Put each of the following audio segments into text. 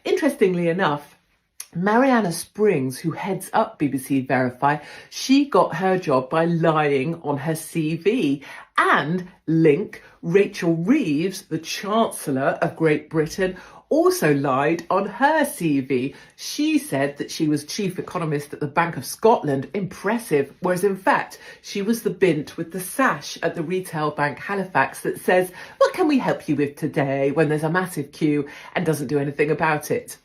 Interestingly enough, Mariana Springs, who heads up BBC Verify, she got her job by lying on her CV. And link, Rachel Reeves, the Chancellor of Great Britain, also lied on her CV. She said that she was chief economist at the Bank of Scotland. Impressive. Whereas in fact, she was the bint with the sash at the retail bank Halifax that says, "What can we help you with today?" when there's a massive queue, and doesn't do anything about it.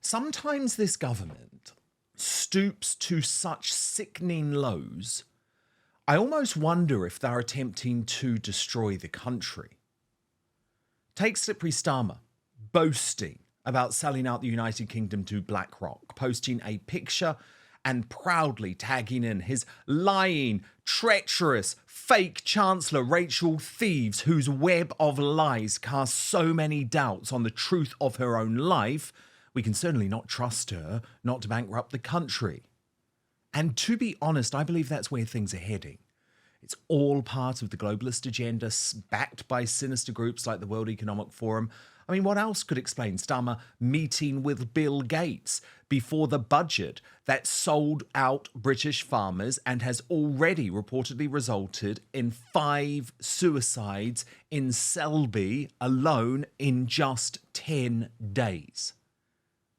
Sometimes this government stoops to such sickening lows, I almost wonder if they're attempting to destroy the country. Take Slippery Starmer boasting about selling out the United Kingdom to Blackrock, posting a picture and proudly tagging in his lying, treacherous, fake Chancellor Rachel Reeves, whose web of lies casts so many doubts on the truth of her own life. We can certainly not trust her not to bankrupt the country. And to be honest, I believe that's where things are heading. It's all part of the globalist agenda, backed by sinister groups like the World Economic Forum. I mean, what else could explain Starmer meeting with Bill Gates before the budget that sold out British farmers and has already reportedly resulted in 5 suicides in Selby alone in just 10 days?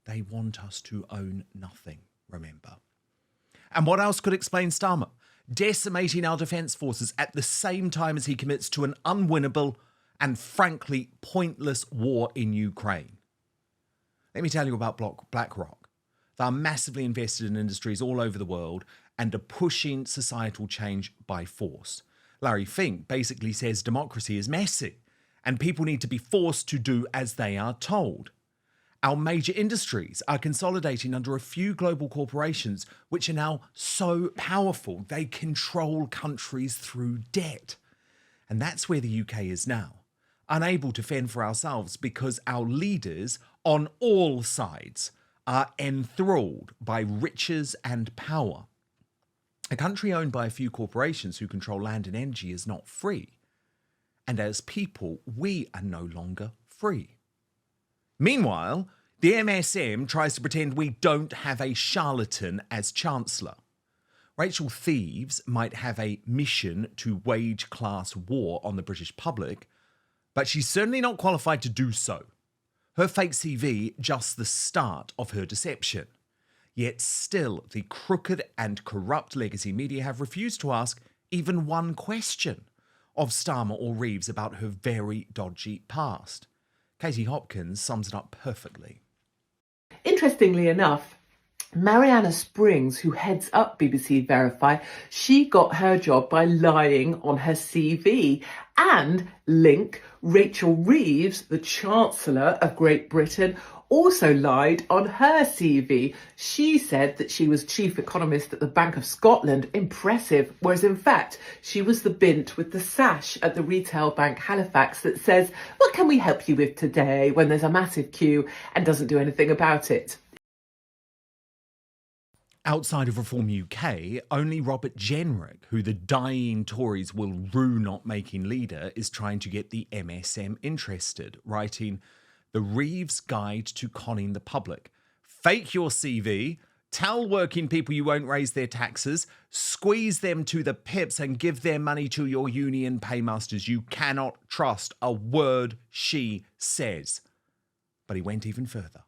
They want us to own nothing, remember. And what else could explain Starmer decimating our defence forces at the same time as he commits to an unwinnable and frankly pointless war in Ukraine? Let me tell you about Blackrock. They are massively invested in industries all over the world and are pushing societal change by force. Larry Fink basically says democracy is messy and people need to be forced to do as they are told. Our major industries are consolidating under a few global corporations which are now so powerful they control countries through debt. And that's where the UK is now, unable to fend for ourselves because our leaders on all sides are enthralled by riches and power. A country owned by a few corporations who control land and energy is not free. And as people, we are no longer free. Meanwhile, the MSM tries to pretend we don't have a charlatan as Chancellor. Rachel Reeves might have a mission to wage class war on the British public, but she's certainly not qualified to do so. Her fake CV just the start of her deception. Yet still, the crooked and corrupt legacy media have refused to ask even one question of Starmer or Reeves about her very dodgy past. Katie Hopkins sums it up perfectly. Interestingly enough, Mariana Springs, who heads up BBC Verify, she got her job by lying on her CV. And link, Rachel Reeves, the Chancellor of Great Britain, also lied on her CV. She said that she was chief economist at the Bank of Scotland. Impressive. Whereas in fact, she was the bint with the sash at the retail bank Halifax that says, "What can we help you with today?" when there's a massive queue, and doesn't do anything about it. Outside of Reform UK, only Robert Jenrick, who the dying Tories will rue not making leader, is trying to get the MSM interested, writing The Reeves Guide to Conning the Public. Fake your CV, tell working people you won't raise their taxes, squeeze them to the pips and give their money to your union paymasters. You cannot trust a word she says. But he went even further.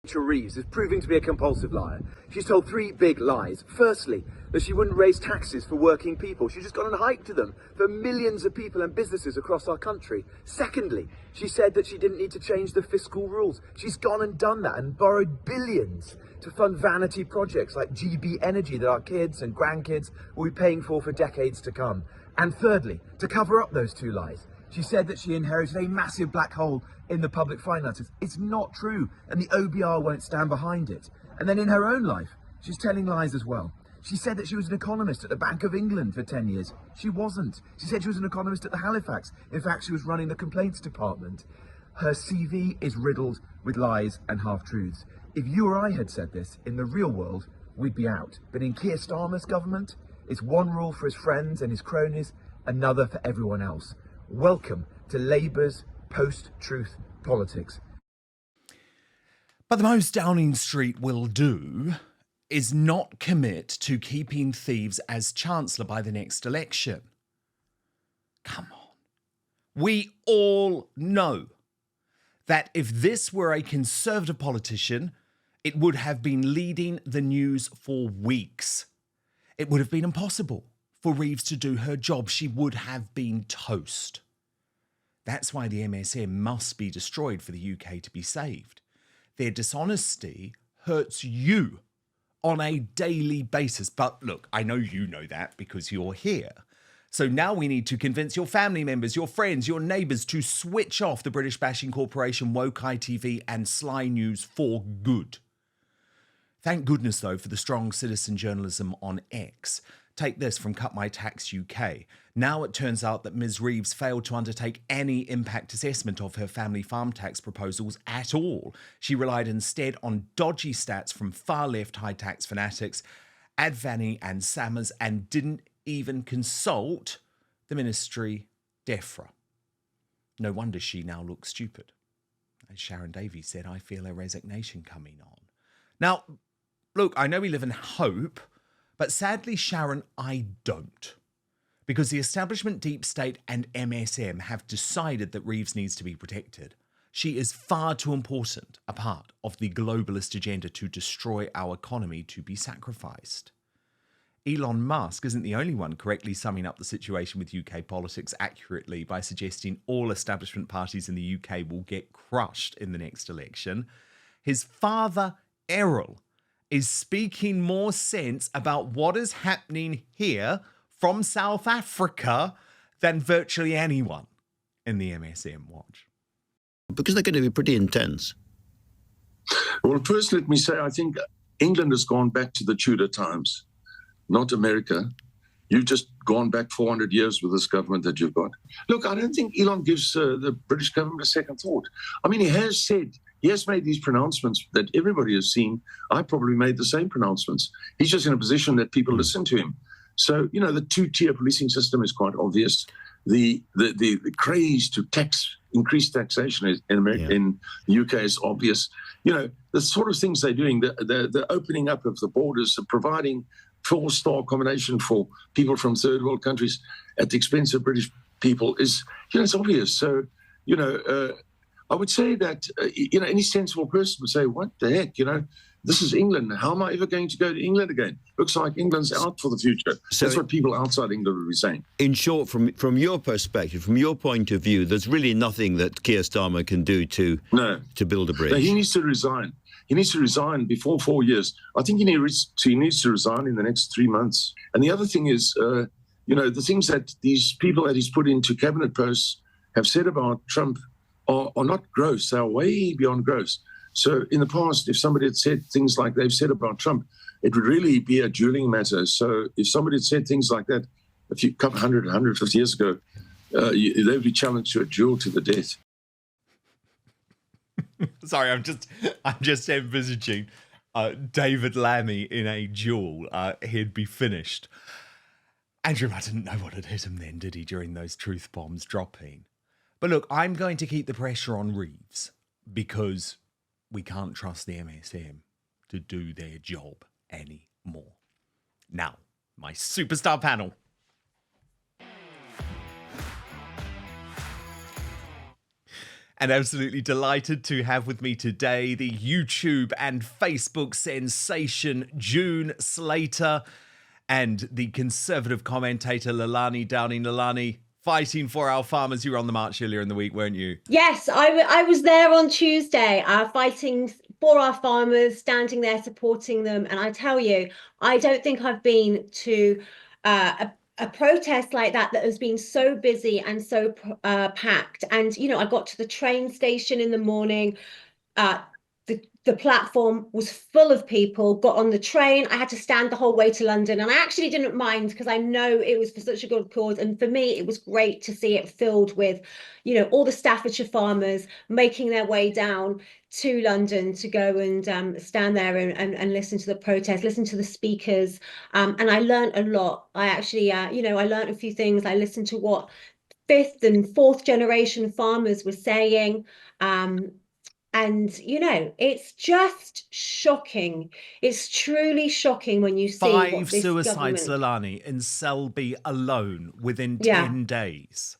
Rachel Reeves is proving to be a compulsive liar. She's told 3 big lies. Firstly, that she wouldn't raise taxes for working people. She's just gone and hiked to them for millions of people and businesses across our country. Secondly, she said that she didn't need to change the fiscal rules. She's gone and done that and borrowed billions to fund vanity projects like GB Energy that our kids and grandkids will be paying for decades to come. And thirdly, to cover up those 2 lies, she said that she inherited a massive black hole in the public finances. It's not true, and the OBR won't stand behind it. And then in her own life, she's telling lies as well. She said that she was an economist at the Bank of England for 10 years. She wasn't. She said she was an economist at the Halifax. In fact, she was running the complaints department. Her CV is riddled with lies and half-truths. If you or I had said this in the real world, we'd be out. But in Keir Starmer's government, it's one rule for his friends and his cronies, another for everyone else. Welcome to Labour's post-truth politics. But the most Downing Street will do is not commit to keeping Thieves as Chancellor by the next election. Come on. We all know that if this were a Conservative politician, it would have been leading the news for weeks. It would have been impossible for Reeves to do her job. She would have been toast. That's why the MSM must be destroyed for the UK to be saved. Their dishonesty hurts you on a daily basis. But look, I know you know that because you're here. So now we need to convince your family members, your friends, your neighbours to switch off the British bashing corporation, woke ITV and Sly News for good. Thank goodness, though, for the strong citizen journalism on X. Take this from Cut My Tax UK. Now it turns out that Ms Reeves failed to undertake any impact assessment of her family farm tax proposals at all. She relied instead on dodgy stats from far-left high-tax fanatics, Advani and Sammers, and didn't even consult the Ministry DEFRA. No wonder she now looks stupid. As Sharon Davies said, I feel a resignation coming on. Now, look, I know we live in hope, but sadly, Sharon, I don't. Because the establishment, deep state and MSM have decided that Reeves needs to be protected. She is far too important a part of the globalist agenda to destroy our economy to be sacrificed. Elon Musk isn't the only one correctly summing up the situation with UK politics accurately by suggesting all establishment parties in the UK will get crushed in the next election. His father, Errol, is speaking more sense about what is happening here from South Africa than virtually anyone in the MSM watch. Because they're going to be pretty intense. Well, first, let me say, I think England has gone back to the Tudor times, not America. You've just gone back 400 years with this government that you've got. Look, I don't think Elon gives the British government a second thought. I mean, he has made these pronouncements that everybody has seen. I probably made the same pronouncements. He's just in a position that people listen to him. So, you know, the two-tier policing system is quite obvious. The craze to increase taxation in America, in the UK is obvious. You know, the sort of things they're doing, the opening up of the borders, providing four-star accommodation for people from third world countries at the expense of British people is, you know, it's obvious. So, you know, I would say that, you know, any sensible person would say, what the heck, you know, this is England. How am I ever going to go to England again? Looks like England's out for the future. So that's what people outside England would be saying. In short, from your perspective, from your point of view, there's really nothing that Keir Starmer can do to build a bridge. No, he needs to resign. He needs to resign before 4 years. I think he needs to resign in the next 3 months. And the other thing is, you know, the things that these people that he's put into cabinet posts have said about Trump are not gross. They are way beyond gross. So in the past, if somebody had said things like they've said about Trump, it would really be a dueling matter. So if somebody had said things like that a couple 150 years ago, they would be challenged to a duel to the death. Sorry, I'm just envisaging David Lammy in a duel. He'd be finished. Andrew, I didn't know what had hit him then, did he, during those truth bombs dropping? But look, I'm going to keep the pressure on Reeves because we can't trust the MSM to do their job anymore. Now, my superstar panel. And absolutely delighted to have with me today the YouTube and Facebook sensation June Slater and the Conservative commentator Leilani Dowding. Leilani, fighting for our farmers. You were on the march earlier in the week, weren't you? Yes, I was there on Tuesday, fighting for our farmers, standing there, supporting them. And I tell you, I don't think I've been to a protest like that has been so busy and so packed. And, you know, I got to the train station in the morning. The platform was full of people, got on the train. I had to stand the whole way to London. And I actually didn't mind because I know it was for such a good cause. And for me, it was great to see it filled with, you know, all the Staffordshire farmers making their way down to London to go and stand there and listen to the protest, listen to the speakers. And I learned a lot. I actually, you know, I learned a few things. I listened to what fifth and fourth generation farmers were saying. And, you know, it's just shocking. It's truly shocking when you see what 5 this suicides, government... Leilani, in Selby alone within Yeah. 10 days.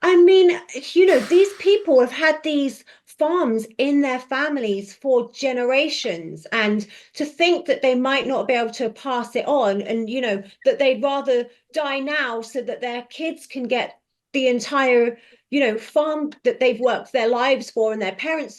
I mean, you know, these people have had these farms in their families for generations, and to think that they might not be able to pass it on, and, you know, that they'd rather die now so that their kids can get the entire, you know, farm that they've worked their lives for, and their parents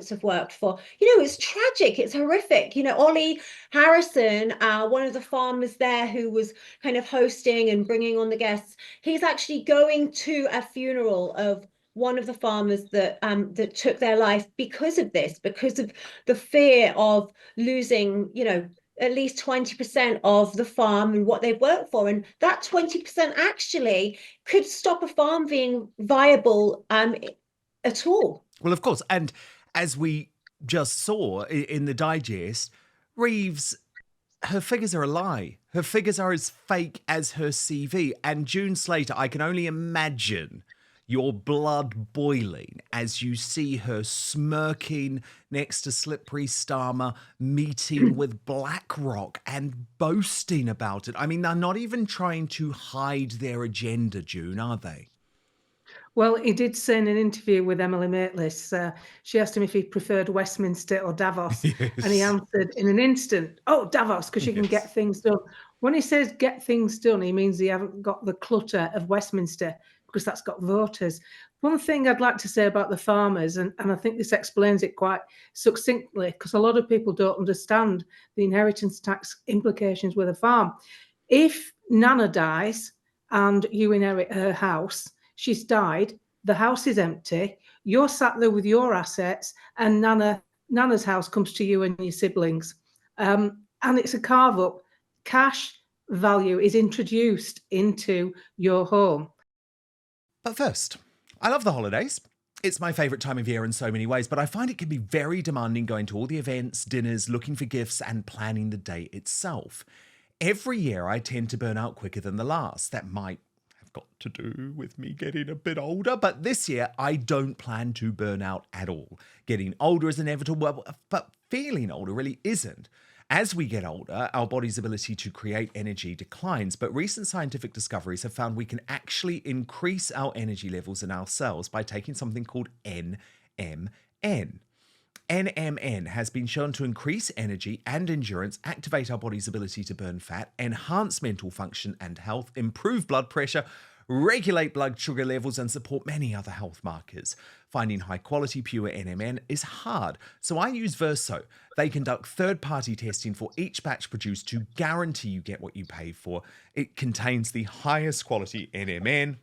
have worked for. You know, it's tragic, it's horrific. You know, Ollie Harrison, one of the farmers there who was kind of hosting and bringing on the guests, he's actually going to a funeral of one of the farmers that that took their life because of this, because of the fear of losing, you know, at least 20% of the farm and what they've worked for. And that 20% actually could stop a farm being viable at all. Well, of course. And as we just saw in the digest, Reeves, her figures are a lie. Her figures are as fake as her CV. And June Slater, I can only imagine your blood boiling as you see her smirking next to Slippery Starmer, meeting with Blackrock and boasting about it. I mean, they're not even trying to hide their agenda, June, are they? Well, he did say in an interview with Emily Maitlis, she asked him if he preferred Westminster or Davos, Yes. and he answered in an instant, oh, Davos, because you can get things done. When he says get things done, he means he haven't got the clutter of Westminster, because that's got voters. One thing I'd like to say about the farmers, and I think this explains it quite succinctly, because a lot of people don't understand the inheritance tax implications with a farm. If Nana dies and you inherit her house, she's died, the house is empty, you're sat there with your assets, and Nana's house comes to you and your siblings. And it's a carve up. Cash value is introduced into your home. But first, I love the holidays. It's my favourite time of year in so many ways, but I find it can be very demanding going to all the events, dinners, looking for gifts, and planning the day itself. Every year I tend to burn out quicker than the last. That might have got to do with me getting a bit older, but this year I don't plan to burn out at all. Getting older is inevitable, but feeling older really isn't. As we get older, our body's ability to create energy declines, but recent scientific discoveries have found we can actually increase our energy levels in our cells by taking something called NMN. NMN has been shown to increase energy and endurance, activate our body's ability to burn fat, enhance mental function and health, improve blood pressure, regulate blood sugar levels, and support many other health markers. Finding high-quality pure NMN is hard, so I use Verso. They conduct third-party testing for each batch produced to guarantee you get what you pay for. It contains the highest quality NMN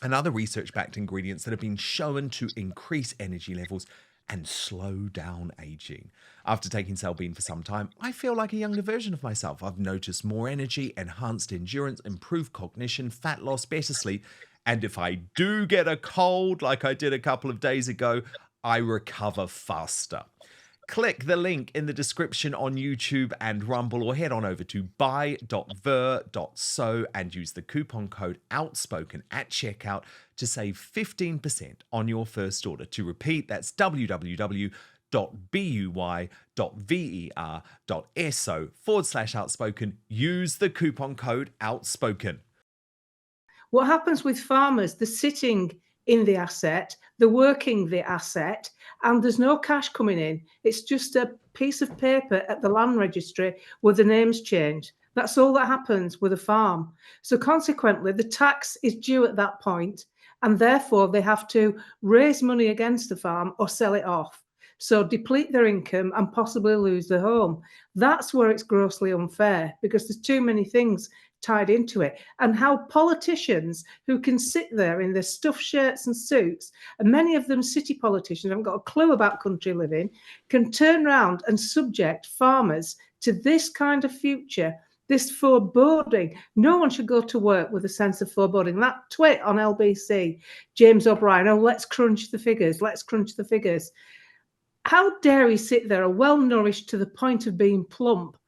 and other research-backed ingredients that have been shown to increase energy levels and slow down aging. After taking Celbean for some time, I feel like a younger version of myself. I've noticed more energy, enhanced endurance, improved cognition, fat loss, better sleep, and if I do get a cold like I did a couple of days ago, I recover faster. Click the link in the description on YouTube and Rumble, or head on over to buy.ver.so and use the coupon code OUTSPOKEN at checkout to save 15% on your first order. To repeat, that's www.buy.ver.so/outspoken. Use the coupon code OUTSPOKEN. What happens with farmers? They're sitting in the asset, they're working the asset, and there's no cash coming in. It's just a piece of paper at the land registry where the names change. That's all that happens with a farm. So consequently, the tax is due at that point, and therefore they have to raise money against the farm or sell it off. So deplete their income and possibly lose their home. That's where it's grossly unfair, because there's too many things tied into it. And how politicians who can sit there in their stuffed shirts and suits, and many of them city politicians, haven't got a clue about country living, can turn around and subject farmers to this kind of future, this foreboding. No one should go to work with a sense of foreboding. That twit on LBC, James O'Brien, oh, let's crunch the figures, let's crunch the figures. How dare he sit there, a well-nourished to the point of being plump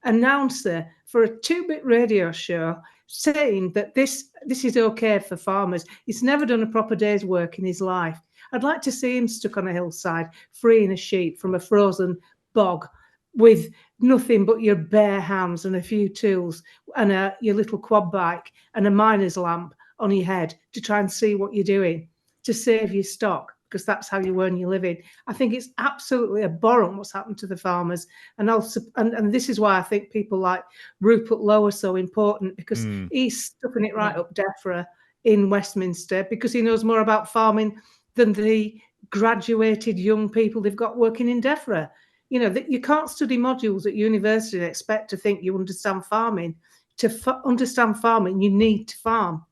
announcer for a 2-bit radio show, saying that this is okay for farmers. He's never done a proper day's work in his life. I'd like to see him stuck on a hillside, freeing a sheep from a frozen bog with nothing but your bare hands and a few tools and your little quad bike and a miner's lamp on your head to try and see what you're doing to save your stock, because that's how you earn your living. I think it's absolutely abhorrent what's happened to the farmers. And also, and this is why I think people like Rupert Lowe are so important, because he's stuffing it right up DEFRA in Westminster, because he knows more about farming than the graduated young people they've got working in DEFRA. You know, that you can't study modules at university and expect to think you understand farming. To understand farming, you need to farm.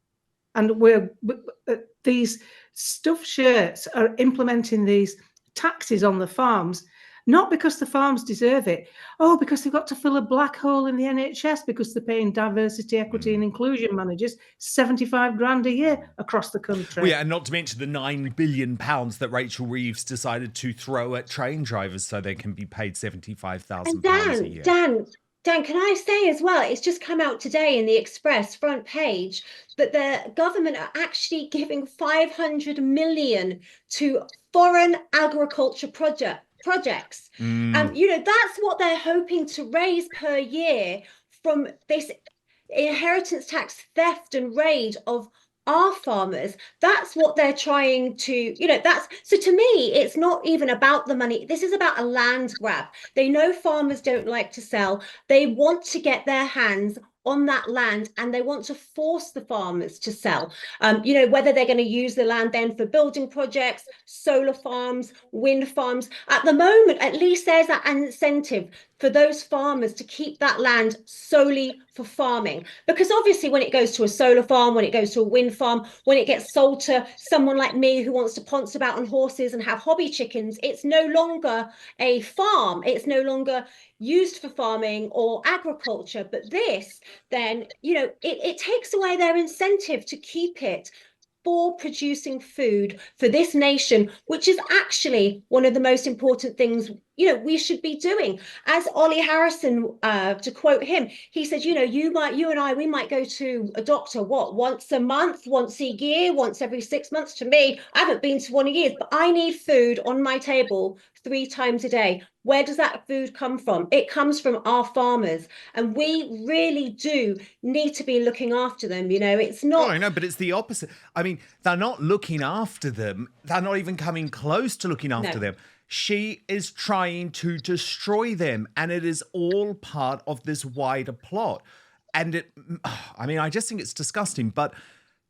And these stuffed shirts are implementing these taxes on the farms, not because the farms deserve it. Oh, because they've got to fill a black hole in the NHS because they're paying diversity, equity and inclusion managers 75 grand a year across the country. Well, yeah, and not to mention the £9 billion that Rachel Reeves decided to throw at train drivers so they can be paid £75,000 a year. Dan, can I say as well, it's just come out today in the Express front page that the government are actually giving 500 million to foreign agriculture projects. You know, that's what they're hoping to raise per year from this inheritance tax theft and raid of our farmers. That's what they're trying to, you know, so to me, it's not even about the money. This is about a land grab. They know farmers don't like to sell. They want to get their hands on that land and they want to force the farmers to sell. You know, whether they're going to use the land then for building projects, solar farms, wind farms. At the moment, at least there's that incentive for those farmers to keep that land solely for farming. Because obviously when it goes to a solar farm, when it goes to a wind farm, when it gets sold to someone like me who wants to ponce about on horses and have hobby chickens, it's no longer a farm. It's no longer used for farming or agriculture. But this, then, you know, it takes away their incentive to keep it for producing food for this nation, which is actually one of the most important things, you know, we should be doing. As Ollie Harrison, to quote him, he said, you know, you and I, we might go to a doctor, once a month, once a year, once every 6 months. To me, I haven't been to one in years, but I need food on my table 3 times a day. Where does that food come from? It comes from our farmers, and we really do need to be looking after them. You know, it's not. Oh, I know, but it's the opposite. I mean, they're not looking after them. They're not even coming close to looking after them. She is trying to destroy them, and it is all part of this wider plot. And I just think it's disgusting. But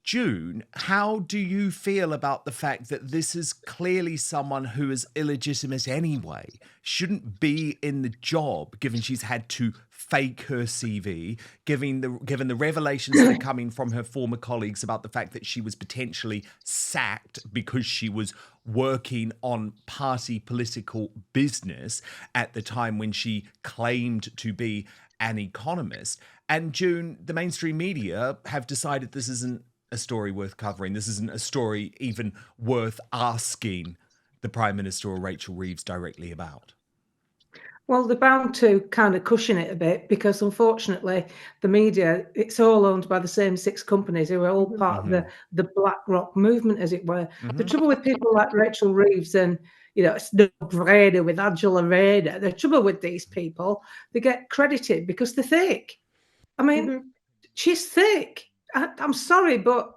June, how do you feel about the fact that this is clearly someone who is illegitimate anyway, shouldn't be in the job, given she's had to fake her CV, given the revelations that are coming from her former colleagues about the fact that she was potentially sacked because she was working on party political business at the time when she claimed to be an economist. And June, the mainstream media have decided this isn't a story worth covering. This isn't a story even worth asking the Prime Minister or Rachel Reeves directly about. Well, they're bound to kind of cushion it a bit because, unfortunately, the media, it's all owned by the same 6 companies who are all part of the Blackrock movement, as it were. The trouble with people like Rachel Reeves and, you know, Vrede with Angela Reda, the trouble with these people, they get credited because they're thick. I mean, she's thick. I'm sorry, but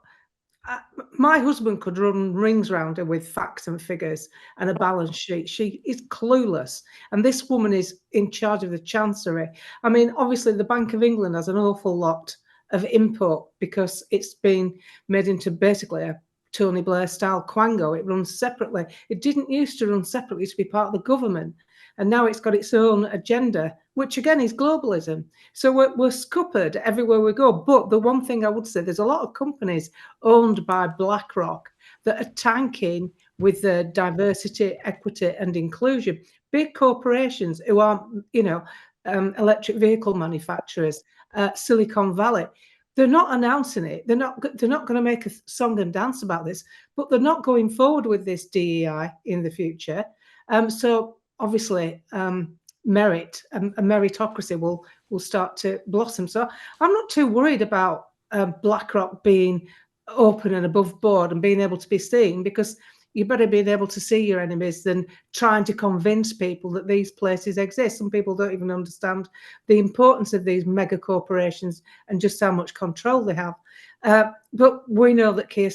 my husband could run rings round her with facts and figures and a balance sheet. She is clueless. And this woman is in charge of the Chancery. I mean, obviously, the Bank of England has an awful lot of input because it's been made into basically a Tony Blair-style quango. It runs separately. It didn't used to run separately to be part of the government. And now it's got its own agenda, which again is globalism. So we're scuppered everywhere we go. But the one thing I would say, there's a lot of companies owned by Blackrock that are tanking with the diversity, equity and inclusion. Big corporations who are, you know, electric vehicle manufacturers, Silicon Valley. They're not announcing it. They're not going to make a song and dance about this, but they're not going forward with this DEI in the future. So obviously, merit and meritocracy will start to blossom. So I'm not too worried about Blackrock being open and above board and being able to be seen, because you better be able to see your enemies than trying to convince people that these places exist. Some people don't even understand the importance of these mega corporations and just how much control they have. But we know that Keir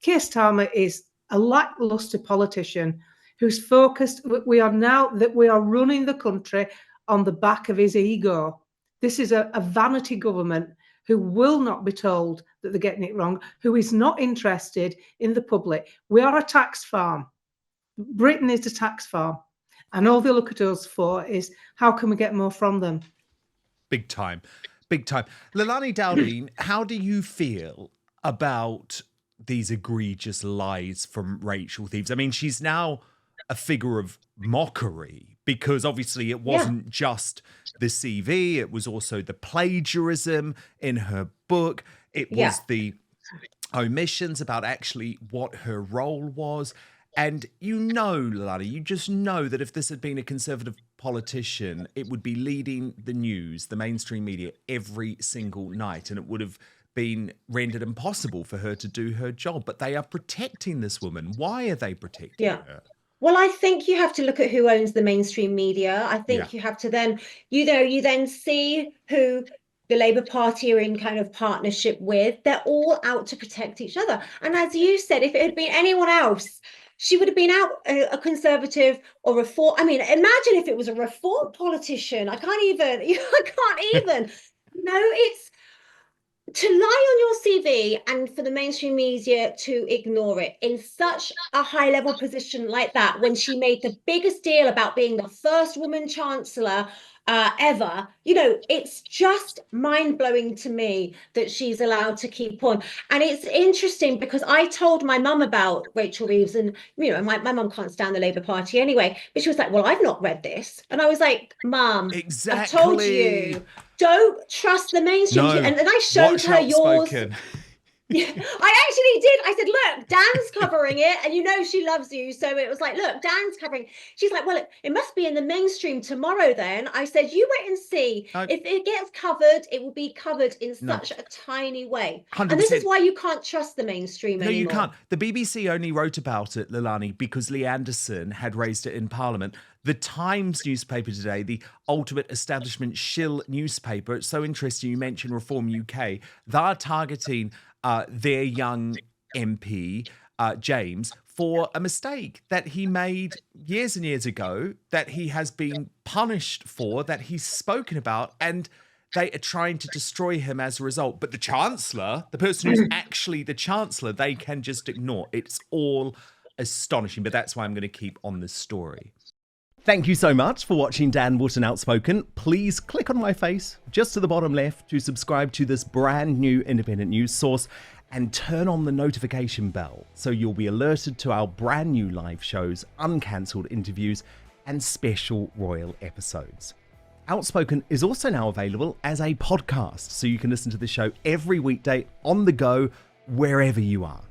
Starmer is a lackluster politician who's focused. We are running the country on the back of his ego. This is a vanity government who will not be told that they're getting it wrong, who is not interested in the public. We are a tax farm. Britain is a tax farm. And all they look at us for is how can we get more from them? Big time. Big time. Leilani Dowding, how do you feel about these egregious lies from Rachel Reeves? I mean, she's now a figure of mockery because obviously it wasn't just the CV, it was also the plagiarism in her book. It was the omissions about actually what her role was. And you know, Leilani, you just know that if this had been a Conservative politician, it would be leading the news, the mainstream media, every single night, and it would have been rendered impossible for her to do her job. But they are protecting this woman. Why are they protecting her? Well, I think you have to look at who owns the mainstream media. I think you have to then, you then see who the Labour Party are in kind of partnership with. They're all out to protect each other. And as you said, if it had been anyone else, she would have been out a Conservative or Reform. I mean, imagine if it was a Reform politician. I can't even. It's to lie on your CV and for the mainstream media to ignore it in such a high-level position like that, when she made the biggest deal about being the first woman chancellor ever, it's just mind-blowing to me that she's allowed to keep on. And it's interesting because I told my mum about Rachel Reeves, and my mum can't stand the Labour Party anyway, but she was like, well, I've not read this. And I was like, Mum, I told you, don't trust the mainstream. No, and I showed her yours. Yeah, I actually did. I said, look, Dan's covering it, and she loves you. So it was like, look, Dan's covering. She's like, well, it must be in the mainstream tomorrow then. I said, you wait and see. If it gets covered, it will be covered in such a tiny way. 100%. And this is why you can't trust the mainstream anymore. No, you can't. The BBC only wrote about it, Leilani, because Lee Anderson had raised it in Parliament. The Times newspaper today, the ultimate establishment shill newspaper, it's so interesting you mentioned Reform UK. They're targeting their young MP, James, for a mistake that he made years and years ago, that he has been punished for, that he's spoken about, and they are trying to destroy him as a result. But the Chancellor, the person who's actually the Chancellor, they can just ignore. It's all astonishing, but that's why I'm going to keep on this story. Thank you so much for watching Dan Wootton Outspoken. Please click on my face just to the bottom left to subscribe to this brand new independent news source and turn on the notification bell so you'll be alerted to our brand new live shows, uncancelled interviews, and special royal episodes. Outspoken is also now available as a podcast, so you can listen to the show every weekday on the go, wherever you are.